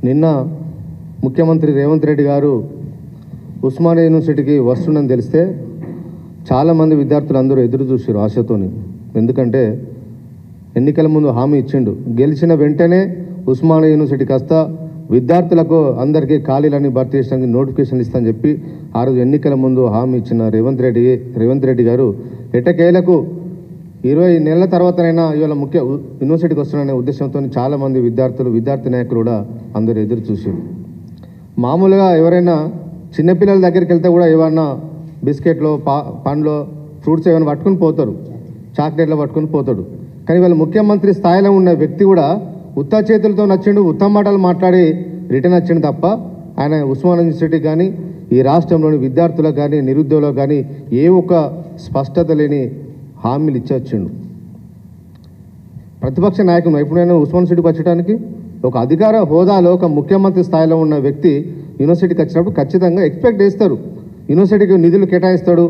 నిన్న ముఖ్యమంత్రి రేవంత్ రెడ్డి గారు ఉస్మానియా యూనివర్సిటీకి వస్తుందని తెలిస్తే చాలామంది విద్యార్థులు అందరూ ఎదురు చూసారు ఆశతోని. ఎందుకంటే ఎన్నికల ముందు హామీ ఇచ్చిండు, గెలిచిన వెంటనే ఉస్మానియా యూనివర్సిటీకి వస్తా విద్యార్థులకు అందరికీ ఖాళీలని భర్తీ చేయడానికి నోటిఫికేషన్ ఇస్తానని చెప్పి ఆ రోజు ఎన్నికల ముందు హామీ ఇచ్చిన రేవంత్ రెడ్డి గారు ఎట్టకేలకు 20 నెలల తర్వాతనైనా ఇవాళ యూనివర్సిటీకి వస్తున్నారనే ఉద్దేశంతో చాలామంది విద్యార్థి నాయకులు కూడా అందరూ ఎదురు చూసారు. మామూలుగా ఎవరైనా చిన్నపిల్లల దగ్గరికి వెళ్తే కూడా ఏమన్నా బిస్కెట్లో పండ్లో ఫ్రూట్స్ ఏమైనా పట్టుకుని పోతారు, చాక్లెట్లు పట్టుకుని పోతాడు. కానీ వాళ్ళ ముఖ్యమంత్రి స్థాయిలో ఉన్న వ్యక్తి కూడా ఉత్త చేతులతో నచ్చిండు, ఉత్తమ మాటలు మాట్లాడి రిటర్న్ వచ్చిండు తప్ప ఆయన ఉస్మానియా యూనివర్సిటీ కానీ ఈ రాష్ట్రంలోని విద్యార్థులకు కానీ నిరుద్యోగులకు కానీ ఏ ఒక్క స్పష్టత లేని హామీలు ఇచ్చొచ్చిండు. ప్రతిపక్ష నాయకుడు ఎప్పుడైనా ఉస్మానియా యూనివర్సిటీకి వచ్చడానికి ఒక అధికార హోదాలో ఒక ముఖ్యమంత్రి స్థాయిలో ఉన్న వ్యక్తి యూనివర్సిటీకి వచ్చినప్పుడు ఖచ్చితంగా ఎక్స్పెక్ట్ చేస్తారు. యూనివర్సిటీకి నిధులు కేటాయిస్తాడు,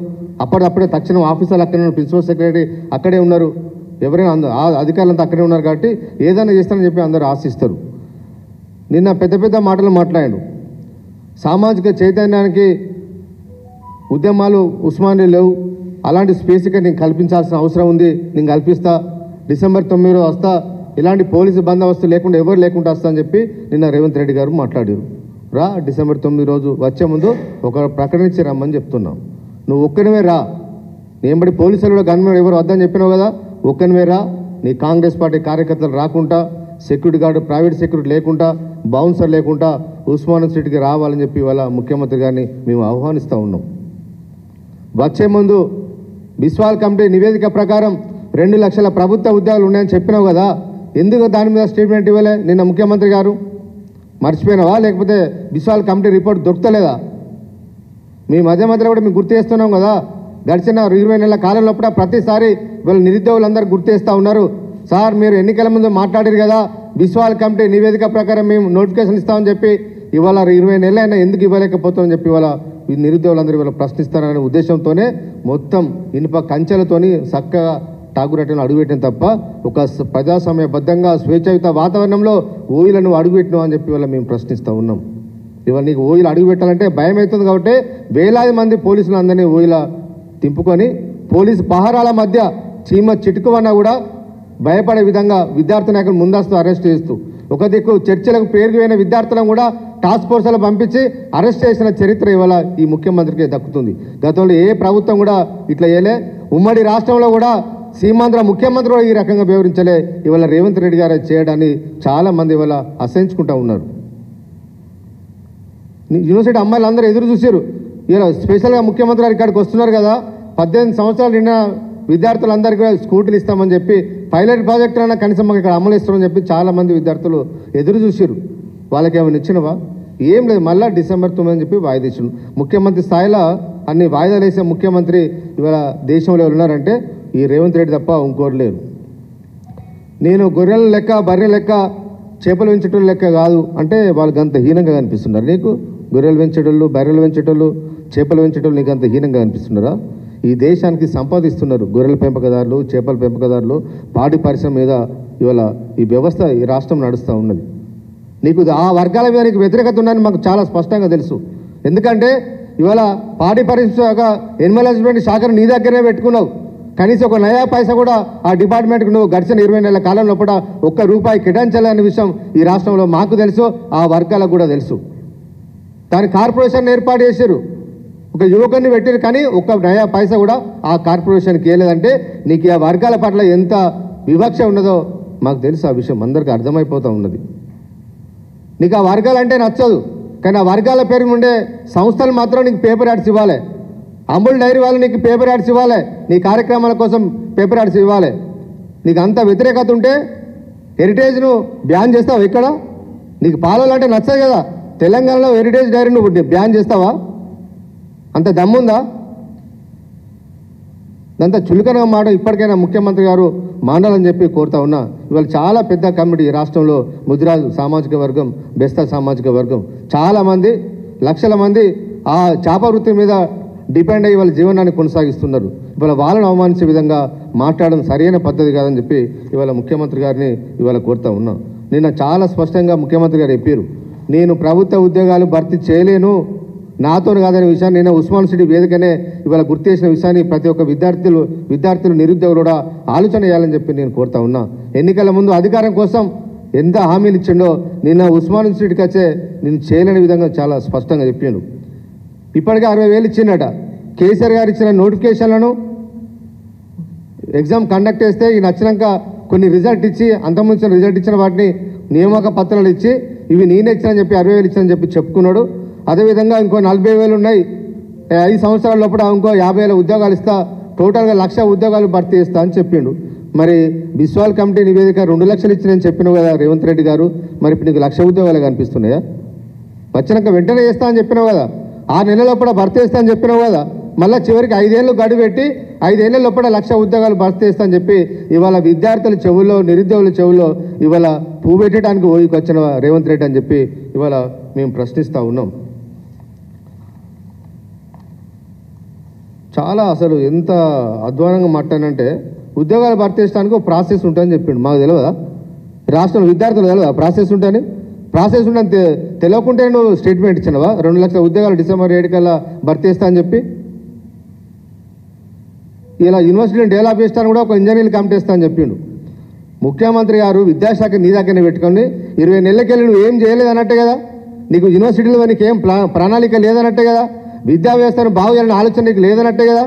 అప్పటికప్పుడే తక్షణం ఆఫీసర్లు అక్కడే ఉన్నారు, ప్రిన్సిపల్ సెక్రటరీ అక్కడే ఉన్నారు, ఎవరైనా అధికారులంతా అక్కడే ఉన్నారు కాబట్టి ఏదైనా చేస్తారని చెప్పి అందరూ ఆశిస్తారు. నిన్న పెద్ద మాటలు మాట్లాడాడు. సామాజిక చైతన్యానికి ఉద్యమాలు ఉస్మానియా లేవు, అలాంటి స్పేస్ ఇక్కడ నేను కల్పించాల్సిన అవసరం ఉంది, నేను కల్పిస్తా, డిసెంబర్ 9 వస్తా, ఇలాంటి పోలీసు బందోబస్తు లేకుండా ఎవరు లేకుండా వస్తా అని చెప్పి నిన్న రేవంత్ రెడ్డి గారు మాట్లాడారు. రా, డిసెంబర్ 9 రోజు వచ్చే ముందు ఒక ప్రకటించి రమ్మని చెప్తున్నాం. నువ్వు ఒక్కనివే రా, నేను బట్టి పోలీసులు కూడా గవర్నమెంట్ ఎవరు వద్దని చెప్పినావు కదా, ఒక్కనివే రా. నీ కాంగ్రెస్ పార్టీ కార్యకర్తలు రాకుండా, సెక్యూరిటీ గార్డు ప్రైవేట్ సెక్యూరిటీ లేకుండా, బౌన్సర్ లేకుండా ఉస్మానియా యూనివర్సిటీకి రావాలని చెప్పి ఇవాళ ముఖ్యమంత్రి గారిని మేము ఆహ్వానిస్తూ ఉన్నాం. వచ్చే ముందు బిస్వాల్ కమిటీ నివేదిక ప్రకారం 2 లక్షల ప్రభుత్వ ఉద్యోగాలు ఉన్నాయని చెప్పినావు కదా, ఎందుకు దాని మీద స్టేట్మెంట్ ఇవ్వలే నిన్న ముఖ్యమంత్రి గారు? మర్చిపోయినావా, లేకపోతే బిస్వాల్ కమిటీ రిపోర్ట్ దొరుకుతలేదా? మీ మధ్యలో కూడా మేము గుర్తు చేస్తున్నాం కదా, గడిచిన 20 నెలల కాలంలో కూడా ప్రతిసారి వీళ్ళ నిరుద్యోగులందరూ గుర్తు చేస్తూ ఉన్నారు. సార్, మీరు ఎన్నికల ముందు మాట్లాడారు కదా, బిస్వాల్ కమిటీ నివేదిక ప్రకారం మేము నోటిఫికేషన్ ఇస్తామని చెప్పి ఇవాళ 20 నెలలైనా ఎందుకు ఇవ్వలేకపోతామని చెప్పి ఇవాళ ఈ నిరుద్యోగులందరూ ఇవాళ ప్రశ్నిస్తారనే ఉద్దేశంతోనే మొత్తం ఇనుప కంచెలతోని చక్కగా టాగురట్టను అడుగుపెట్టిన తప్ప ఒక ప్రజాస్వామ్యబద్ధంగా స్వేచ్ఛాయుత వాతావరణంలో ఓయిలను అడుగుపెట్టినావు అని చెప్పి ఇవాళ మేము ప్రశ్నిస్తూ ఉన్నాం. ఇవాళ నీకు ఓయిలు అడుగుపెట్టాలంటే భయం అవుతుంది కాబట్టి వేలాది మంది పోలీసులు అందరినీ ఓయిల తింపుకొని పోలీసు పహారాల మధ్య చీమ చిటుకువన్నా కూడా భయపడే విధంగా విద్యార్థి నాయకులు ముందస్తు అరెస్ట్ చేస్తూ, ఒక దిక్కు చర్చలకు పేరుకుపోయిన విద్యార్థులను కూడా టాస్క్ ఫోర్స్లో పంపించి అరెస్ట్ చేసిన చరిత్ర ఇవాళ ఈ ముఖ్యమంత్రికి దక్కుతుంది. గతంలో ఏ ప్రభుత్వం కూడా ఇట్లా చేయలే. ఉమ్మడి రాష్ట్రంలో కూడా సీమాంధ్ర ముఖ్యమంత్రి కూడా ఈ రకంగా వివరించలే. ఇవాళ రేవంత్ రెడ్డి గారు చేయడాన్ని చాలామంది ఇవాళ అసహించుకుంటూ ఉన్నారు. యూనివర్సిటీ అమ్మాయిలు అందరూ ఎదురు చూసారు. ఇలా స్పెషల్గా ముఖ్యమంత్రి గారు ఇక్కడికి వస్తున్నారు కదా, 18 సంవత్సరాలు నిన్న విద్యార్థులందరికీ కూడా స్కూటీలు ఇస్తామని చెప్పి పైలట్ ప్రాజెక్టు అయినా కనీసం మాకు ఇక్కడ అమలు ఇస్తామని చెప్పి చాలామంది విద్యార్థులు ఎదురు చూసారు. వాళ్ళకి ఏమైనా ఇచ్చినవా? ఏం లేదు. మళ్ళీ డిసెంబర్ 9 అని చెప్పి వాయిదా ఇచ్చిండు. ముఖ్యమంత్రి స్థాయిలో అన్ని వాయిదాలు వేసే ముఖ్యమంత్రి ఇవాళ దేశంలో ఉన్నారంటే ఈ రేవంత్ రెడ్డి తప్ప ఇంకోటి లేరు. నేను గొర్రెల లెక్క, బర్రెల లెక్క, చేపలు పెంచేటోళ్ళు లెక్క కాదు అంటే వాళ్ళకి అంత హీనంగా కనిపిస్తున్నారు. నీకు గొర్రెలు పెంచేటోళ్ళు, బర్రెలు పెంచేటోళ్ళు, చేపలు పెంచేటోళ్ళు నీకు అంత హీనంగా కనిపిస్తున్నారా? ఈ దేశానికి సంపాదిస్తున్నారు గొర్రెల పెంపకదారులు, చేపల పెంపకదారులు, పాడి పరిశ్రమ మీద ఇవాళ ఈ వ్యవస్థ ఈ రాష్ట్రం నడుస్తూ ఉన్నది. నీకు ఆ వర్గాల మీద నీకు వ్యతిరేకత ఉందని మాకు చాలా స్పష్టంగా తెలుసు. ఎందుకంటే ఇవాళ పాడి పరిశ్రమ ఎనిమల్ హస్బెండరీ శాఖను నీ దగ్గరే పెట్టుకున్నావు. కనీసం ఒక నయా పైసా కూడా ఆ డిపార్ట్మెంట్కి నువ్వు గడిచిన 20 నెలల కాలంలో కూడా ₹1 కేటాయించాలనే విషయం ఈ రాష్ట్రంలో మాకు తెలుసు, ఆ వర్గాలకు కూడా తెలుసు. దాని కార్పొరేషన్ ఏర్పాటు చేశారు, ఒక యువకుని పెట్టారు, కానీ ఒక్క నయా పైసా కూడా ఆ కార్పొరేషన్కి ఇవ్వలేదంటే నీకు ఆ వర్గాల పట్ల ఎంత వివక్ష ఉన్నదో మాకు తెలుసు. ఆ విషయం అందరికీ అర్థమైపోతూ ఉన్నది. నీకు ఆ వర్గాలంటే నచ్చదు, కానీ ఆ వర్గాల పేరు ఉండే సంస్థలు మాత్రం నీకు పేపర్ యాడ్స్ ఇవ్వాలి. అమూల్ డైరీ వాళ్ళు నీకు పేపర్ యాడ్స్ ఇవ్వాలి, నీ కార్యక్రమాల కోసం పేపర్ యాడ్స్ ఇవ్వాలి. నీకు అంత వ్యతిరేకత ఉంటే హెరిటేజ్ను బ్యాన్ చేస్తావా? ఇక్కడ నీకు పాలలు అంటే నచ్చదు కదా, తెలంగాణలో హెరిటేజ్ డైరీ నువ్వు బ్యాన్ చేస్తావా? అంత దమ్ముందా? అంత చులకనగా మాట ఇప్పటికైనా ముఖ్యమంత్రి గారు మానాలని చెప్పి కోరుతా ఉన్నా. ఇవాళ చాలా పెద్ద కమిటీ రాష్ట్రంలో ముదిరాజు సామాజిక వర్గం, బెస్తా సామాజిక వర్గం, చాలామంది లక్షల మంది ఆ చేప వృత్తి మీద డిపెండ్ అయ్యి వాళ్ళ జీవనాన్ని కొనసాగిస్తున్నారు. ఇవాళ వాళ్ళని అవమానించే విధంగా మాట్లాడడం సరైన పద్ధతి కాదని చెప్పి ఇవాళ ముఖ్యమంత్రి గారిని ఇవాళ కోరుతా ఉన్నాం. నిన్న చాలా స్పష్టంగా ముఖ్యమంత్రి గారు చెప్పారు, నేను ప్రభుత్వ ఉద్యోగాలు భర్తీ చేయలేను, నాతో కాదనే విషయాన్ని నేను ఉస్మాన్ సిటీ వేదికనే ఇవాళ గుర్తు చేసిన విషయాన్ని ప్రతి ఒక్క విద్యార్థులు నిరుద్యోగులు కూడా ఆలోచన చేయాలని చెప్పి నేను కోరుతా ఉన్నా. ఎన్నికల ముందు అధికారం కోసం ఎంత హామీలు ఇచ్చిండో నిన్న ఉస్మాన్ సిటీకి వచ్చే నేను చేయలేని విధంగా చాలా స్పష్టంగా చెప్పిండు. ఇప్పటికే 60,000 ఇచ్చిండట. కేసీఆర్ గారు ఇచ్చిన నోటిఫికేషన్లను ఎగ్జామ్ కండక్ట్ చేస్తే ఈయన వచ్చినాక కొన్ని రిజల్ట్ ఇచ్చి అంతకుముందు రిజల్ట్ ఇచ్చిన వాటిని నియామక పత్రాలు ఇచ్చి ఇవి నేనే ఇచ్చానని చెప్పి 60,000 ఇచ్చానని చెప్పి చెప్పుకున్నాడు. అదేవిధంగా ఇంకో 40,000 ఉన్నాయి, 5 సంవత్సరాల లోపల ఇంకో 50,000 ఉద్యోగాలు ఇస్తా, టోటల్గా 1,00,000 ఉద్యోగాలు భర్తీ చేస్తా అని చెప్పిండు. మరి బిస్వాల్ కమిటీ నివేదిక 2 లక్షలు ఇచ్చిందని చెప్పినావు కదా రేవంత్ రెడ్డి గారు, మరి ఇప్పుడు నీకు 1,00,000 ఉద్యోగాలు కనిపిస్తున్నాయా? వచ్చినాక వెంటనే చేస్తా అని చెప్పినావు కదా, 6 నెలల లోపల భర్తీ చేస్తా అని చెప్పినావు కదా, మళ్ళీ చివరికి 5 ఏళ్ళు గడువు పెట్టి 5 ఏళ్ల లోపల 1,00,000 ఉద్యోగాలు భర్తీ చేస్తా అని చెప్పి ఇవాళ విద్యార్థుల చెవుల్లో నిరుద్యోగుల చెవుల్లో ఇవాళ పువ్వు పెట్టడానికి ఓయికి వచ్చిన రేవంత్ రెడ్డి అని చెప్పి ఇవాళ మేము ప్రశ్నిస్తూ ఉన్నాం. చాలా అసలు ఎంత అధ్వానంగా మాట్లాడంటే ఉద్యోగాలు భర్తీ చేయడానికి ఒక ప్రాసెస్ ఉంటుందని చెప్పిండు. మాకు తెలియదా? రాష్ట్రంలో విద్యార్థులు తెలియదా ప్రాసెస్ ఉంటుందని? ప్రాసెస్ ఉంటే తెలియకుంటే నువ్వు స్టేట్మెంట్ ఇచ్చినవా 2 లక్షల ఉద్యోగాలు డిసెంబర్ 7 కల్లా భర్తీ చేస్తా అని చెప్పి? ఇలా యూనివర్సిటీని డెవలప్ చేస్తాను కూడా ఒక ఇంజనీరింగ్ కమిటీ ఇస్తా అని చెప్పిండు. ముఖ్యమంత్రి గారు విద్యాశాఖ నీ దగ్గరనే పెట్టుకొని 20 నెలలకెళ్ళి నువ్వు ఏం చేయలేదన్నట్టే కదా, నీకు యూనివర్సిటీలో నీకు ఏం ప్రణాళిక లేదన్నట్టే కదా, విద్యా వ్యవస్థను బాగు చేయాలని ఆలోచన నీకు లేదన్నట్టే కదా.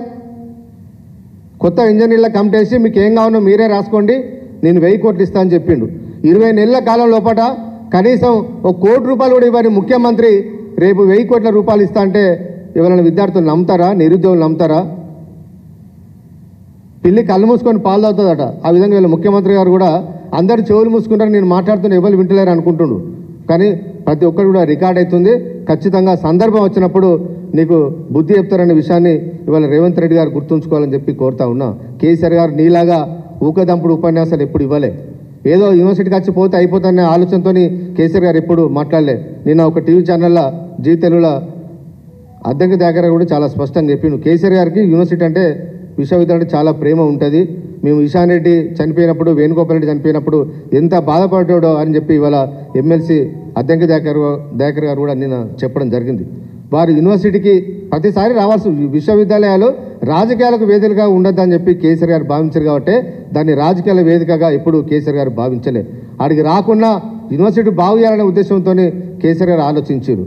కొత్త ఇంజనీర్ల కమిటీ వేసి మీకు ఏం కావాలో మీరే రాసుకోండి, నేను 1000 కోట్లు ఇస్తా అని చెప్పిండు. 20 నెలల కాలం లోపల కనీసం ఒక ₹1 కోటి కూడా ఇవ్వని ముఖ్యమంత్రి రేపు 1000 కోట్ల రూపాయలు ఇస్తా అంటే ఎవరైనా విద్యార్థులు నమ్ముతారా? నిరుద్యోగులు నమ్ముతారా? పిల్లి కళ్ళు మూసుకొని పాలు తాగుతుందట. ఆ విధంగా వీళ్ళ ముఖ్యమంత్రి గారు కూడా అందరు చెవులు మూసుకుంటారు, నేను మాట్లాడుతున్న ఎవరు వింటలేరు అనుకుంటుండు. కానీ ప్రతి ఒక్కరు కూడా రికార్డ్ అవుతుంది. ఖచ్చితంగా సందర్భం వచ్చినప్పుడు నీకు బుద్ధి చెప్తారనే విషయాన్ని ఇవాళ రేవంత్ రెడ్డి గారు గుర్తుంచుకోవాలని చెప్పి కోరుతా ఉన్నా. కేసీఆర్ గారు నీలాగా ఊకదంపుడు ఉపన్యాసాలు ఎప్పుడు ఇవ్వలే. ఏదో యూనివర్సిటీకి వచ్చి పోతే అయిపోతానే ఆలోచనతో కేసీఆర్ గారు ఎప్పుడు మాట్లాడలే. నిన్న ఒక టీవీ ఛానల్లో జీ తెలుగులో అద్దెకి దగ్గర కూడా చాలా స్పష్టంగా చెప్పిండు. కేసీఆర్ గారికి యూనివర్సిటీ అంటే విశ్వవిద్యాలయం అంటే చాలా ప్రేమ ఉంటుంది. మేము ఈశాన్ రెడ్డి చనిపోయినప్పుడు, వేణుగోపాల్ రెడ్డి చనిపోయినప్పుడు ఎంత బాధపడ్డాడో అని చెప్పి ఇవాళ ఎమ్మెల్సీ అద్దెకి దయాకర్ గారు కూడా నిన్న చెప్పడం జరిగింది. వారు యూనివర్సిటీకి ప్రతిసారి రావాల్సి, విశ్వవిద్యాలయాలు రాజకీయాలకు వేదికగా ఉండొద్దని చెప్పి కేసీఆర్ గారు భావించారు కాబట్టి దాన్ని రాజకీయాల వేదికగా ఎప్పుడు కేసీఆర్ గారు భావించలే. ఆడికి రాకుండా యూనివర్సిటీ బాగు చేయాలనే ఉద్దేశంతో కేసీఆర్ గారు ఆలోచించారు.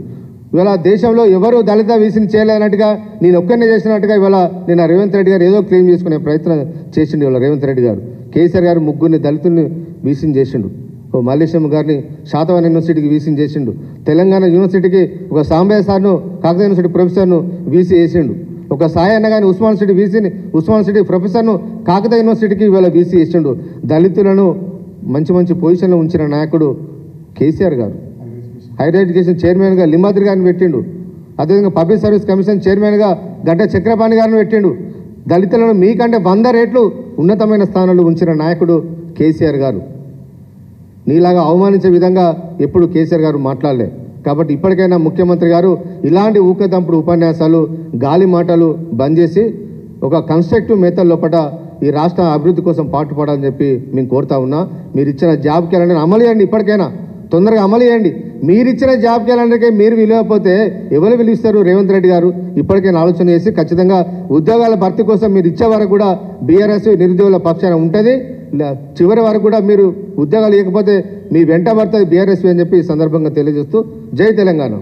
ఇవాళ దేశంలో ఎవరు దళిత వీసీని చేయలేనట్టుగా నేను ఒక్కరినే చేసినట్టుగా ఇవాళ నేను రేవంత్ రెడ్డి గారు ఏదో క్లెయిమ్ చేసుకునే ప్రయత్నం చేసిండు. ఇవాళ రేవంత్ రెడ్డి గారు కేసీఆర్ గారు 3 దళితుల్ని వీసీని చేసిండు. ఓ మల్లేశం గారిని శాతవాహన యూనివర్సిటీకి వీసీని చేసిండు. తెలంగాణ యూనివర్సిటీకి ఒక సాంబయ్య సార్ను కాకతీయ యూనివర్సిటీ ప్రొఫెసర్ను వీసీ చేసిండు. ఒక సాయి అన్న కానీ ఉస్మాన్ సిటీ ప్రొఫెసర్ను కాకతీయ యూనివర్సిటీకి ఇవాళ వీసీ చేసిండు. దళితులను మంచి పొజిషన్లో ఉంచిన నాయకుడు కేసీఆర్ గారు. హైయర్ ఎడ్యుకేషన్ చైర్మన్గా లింబాద్రి గారిని పెట్టిండు. అదేవిధంగా పబ్లిక్ సర్వీస్ కమిషన్ చైర్మన్గా గడ్డ చక్రపాణి గారిని పెట్టిండు. దళితులను మీకంటే 100 రెట్లు ఉన్నతమైన స్థానంలో ఉంచిన నాయకుడు కేసీఆర్ గారు. నీలాగా అవమానించే విధంగా ఎప్పుడు కేసీఆర్ గారు మాట్లాడలే. కాబట్టి ఇప్పటికైనా ముఖ్యమంత్రి గారు ఇలాంటి ఊకదంపుడు ఉపన్యాసాలు, గాలి మాటలు బంద్ చేసి ఒక కన్స్ట్రక్టివ్ మెథడ్ లోపల ఈ రాష్ట్ర అభివృద్ధి కోసం పాటుపడాలని చెప్పి మేము కోరుతా ఉన్నా. మీరు ఇచ్చిన జాబ్ క్యాలెండర్ అమలు చేయండి, ఇప్పటికైనా తొందరగా అమలు చేయండి. మీరిచ్చిన జాబ్ క్యాలెండర్కే మీరు విలువకపోతే ఎవరు విలువిస్తారు? రేవంత్ రెడ్డి గారు ఇప్పటికైనా ఆలోచన చేసి ఖచ్చితంగా ఉద్యోగాల భర్తీ కోసం మీరు ఇచ్చే వరకు కూడా బీఆర్ఎస్ నిరుద్యోగుల పక్షాన ఉంటుంది. చివరి వరకు కూడా మీరు ఉద్యోగాలు ఇవ్వకపోతే మీ వెంట పడుతుంది బీఆర్ఎస్ అని చెప్పి ఈ సందర్భంగా తెలియజేస్తూ జై తెలంగాణ.